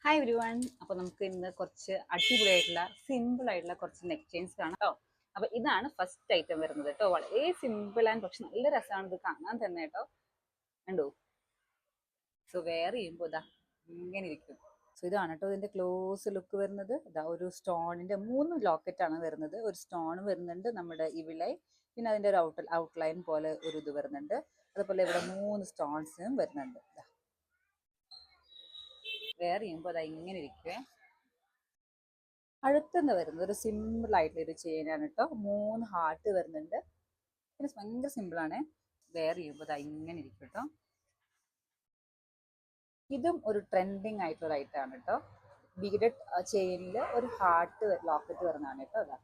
Hi every one. അപ്പോൾ നമുക്ക് ഇന്ന് കുറച്ച് അടിപൊളിയായിട്ടുള്ള സിമ്പിൾ ആയിട്ടുള്ള കുറച്ച് നെക്ക് ചെയിൻസ് കാണാം കേട്ടോ. അപ്പോൾ ഇതാണ് ഫസ്റ്റ് ഐറ്റം വരുന്നത് കേട്ടോ. വളരെ സിമ്പിൾ ആൻഡ് പക്ഷെ നല്ല രസമാണ് ഇത് കാണാൻ തന്നെ കേട്ടോ. കണ്ടോ? സോ വെയർ ചെയ്യുമ്പോൾ ഇതാ ഇങ്ങനെ ഇരിക്കും. സോ ഇതാണ് കേട്ടോ ഇതിന്റെ ക്ലോസ് ലുക്ക് വരുന്നത്. ഇതാ ഒരു സ്റ്റോണിന്റെ 3 ലോക്കറ്റ് ആണ് വരുന്നത്. ഒരു സ്റ്റോൺ വരുന്നുണ്ട് നമ്മുടെ ഇവിടെ, പിന്നെ അതിന്റെ ഒരു ഔട്ട്ലൈൻ പോലെ ഒരു ഇത് വരുന്നുണ്ട്. അതുപോലെ ഇവിടെ 3 സ്റ്റോൺസും വരുന്നുണ്ട്. വെയർ ചെയ്യുമ്പോൾ അതാ ഇങ്ങനെ ഇരിക്കുവേ. അടുത്തുനിന്ന് വരുന്നത് ഒരു സിമ്പിൾ ആയിട്ടുള്ള ഒരു ചെയിനാണ് കേട്ടോ. 3 ഹാർട്ട് വരുന്നുണ്ട്. പിന്നെ ഭയങ്കര സിമ്പിളാണ്. വെയർ ചെയ്യുമ്പോൾ അതാ ഇങ്ങനെ ഇരിക്കും കേട്ടോ. ഇതും ഒരു ട്രെൻഡിങ് ആയിട്ടുള്ള ഐറ്റാണ് കേട്ടോ. ബീഡഡ് ചെയിനിൽ ഒരു ഹാർട്ട് ലോക്കറ്റ് വരുന്നതാണ് കേട്ടോ. അതാ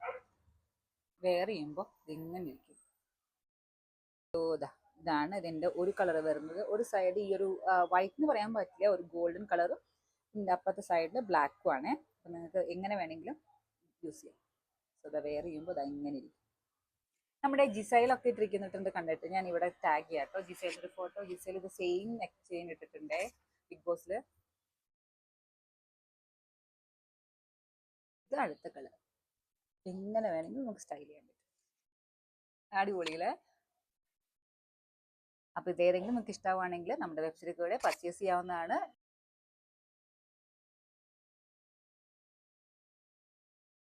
വെയർ ചെയ്യുമ്പോൾ ഇതിങ്ങനെ ഇരിക്കും. ഇതാണ് ഇതിന്റെ ഒരു കളർ വരുന്നത്. ഒരു സൈഡ് ഈ ഒരു വൈറ്റ് എന്ന് പറയാൻ പറ്റില്ല, ഒരു ഗോൾഡൻ കളറും ഇതിന്റെ അപ്പുറത്തെ സൈഡിൽ ബ്ലാക്കും ആണ്. അപ്പൊ നിങ്ങൾക്ക് എങ്ങനെ വേണമെങ്കിലും യൂസ് ചെയ്യാം. സോ അത് വെയർ ചെയ്യുമ്പോൾ അത് ഇങ്ങനെ ഇരിക്കും. നമ്മുടെ ജിസൈലൊക്കെ ഇട്ടിരിക്കുന്നിട്ടുണ്ട് കണ്ടിട്ട് ഞാൻ ഇവിടെ ടാഗ് ചെയ്യാം കേട്ടോ. ജിസൈൽ ഒരു ഫോട്ടോ. ജിസൈൽ ഇത് സെയിം നെക്ക് ചെയിൻ ഇട്ടിട്ടുണ്ട് ബിഗ് ബോസിൽ. ഇത് അടുത്ത കളർ. എങ്ങനെ വേണമെങ്കിലും നമുക്ക് സ്റ്റൈൽ ചെയ്യാൻ പറ്റും. അടിപൊളിയില്. അപ്പൊ ഇതേതെങ്കിലും നിങ്ങൾക്ക് ഇഷ്ടമാണെങ്കിൽ നമ്മുടെ വെബ്സൈറ്റിൽ കൂടെ പർച്ചേസ് ചെയ്യാവുന്നതാണ്.